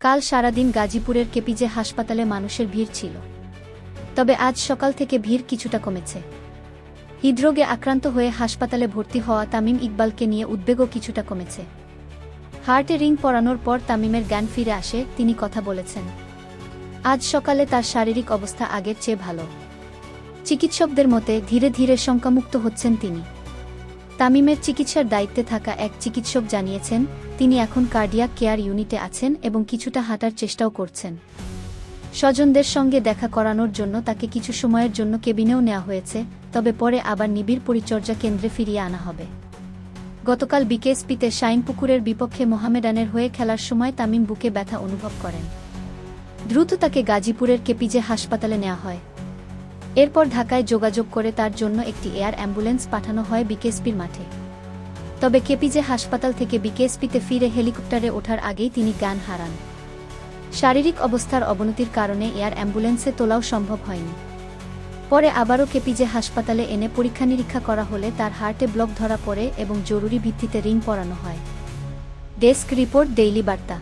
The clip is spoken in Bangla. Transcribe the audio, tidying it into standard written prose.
কাল সারাদিন গাজীপুরের কেপিজে হাসপাতালে মানুষের ভিড় ছিল। তবে আজ সকাল থেকে ভিড় কিছুটা কমেছে। হৃদরোগে আক্রান্ত হয়ে হাসপাতালে ভর্তি হওয়া তামিম ইকবালকে নিয়ে উদ্বেগও কিছুটা কমেছে। হার্টে রিং পরানোর পর তামিমের জ্ঞান ফিরে আসে, তিনি কথা বলেছেন। আজ সকালে তার শারীরিক অবস্থা আগের চেয়ে ভালো। চিকিৎসকদের মতে ধীরে ধীরে শঙ্কামুক্ত হচ্ছেন তিনি। তামিমের চিকিৎসার দায়িত্বে থাকা এক চিকিৎসক জানিয়েছেন, তিনি এখন কার্ডিয়াক কেয়ার ইউনিটে আছেন এবং কিছুটা হাঁটার চেষ্টাও করছেন। স্বজনদের সঙ্গে দেখা করানোর জন্য তাকে কিছু সময়ের জন্য কেবিনেও নেওয়া হয়েছে, তবে পরে আবার নিবিড় পরিচর্যা কেন্দ্রে ফিরিয়ে আনা হবে। গতকাল বিকেএসপিতে শাইনপুকুরের বিপক্ষে মোহামেডানের হয়ে খেলার সময় তামিম বুকে ব্যথা অনুভব করেন। দ্রুত তাকে গাজীপুরের কেপিজে হাসপাতালে নেওয়া হয়। এরপর ঢাকায় যোগাযোগ করে তার জন্য একটি এয়ার অ্যাম্বুলেন্স পাঠানো হয় বিকেএসপির মাঠে। তবে কেপিজে হাসপাতাল থেকে বিকেএসপিতে ফিরে হেলিকপ্টারে ওঠার আগেই তিনি জ্ঞান হারান। শারীরিক অবস্থার অবনতির কারণে এয়ার অ্যাম্বুলেন্সে তোলাও সম্ভব হয়নি। পরে আবারও কেপিজে হাসপাতালে এনে পরীক্ষা নিরীক্ষা করা হলে তার হার্টে ব্লক ধরা পড়ে এবং জরুরি ভিত্তিতে রিং পরানো হয়। ডেস্ক রিপোর্ট, ডেইলি বার্তা।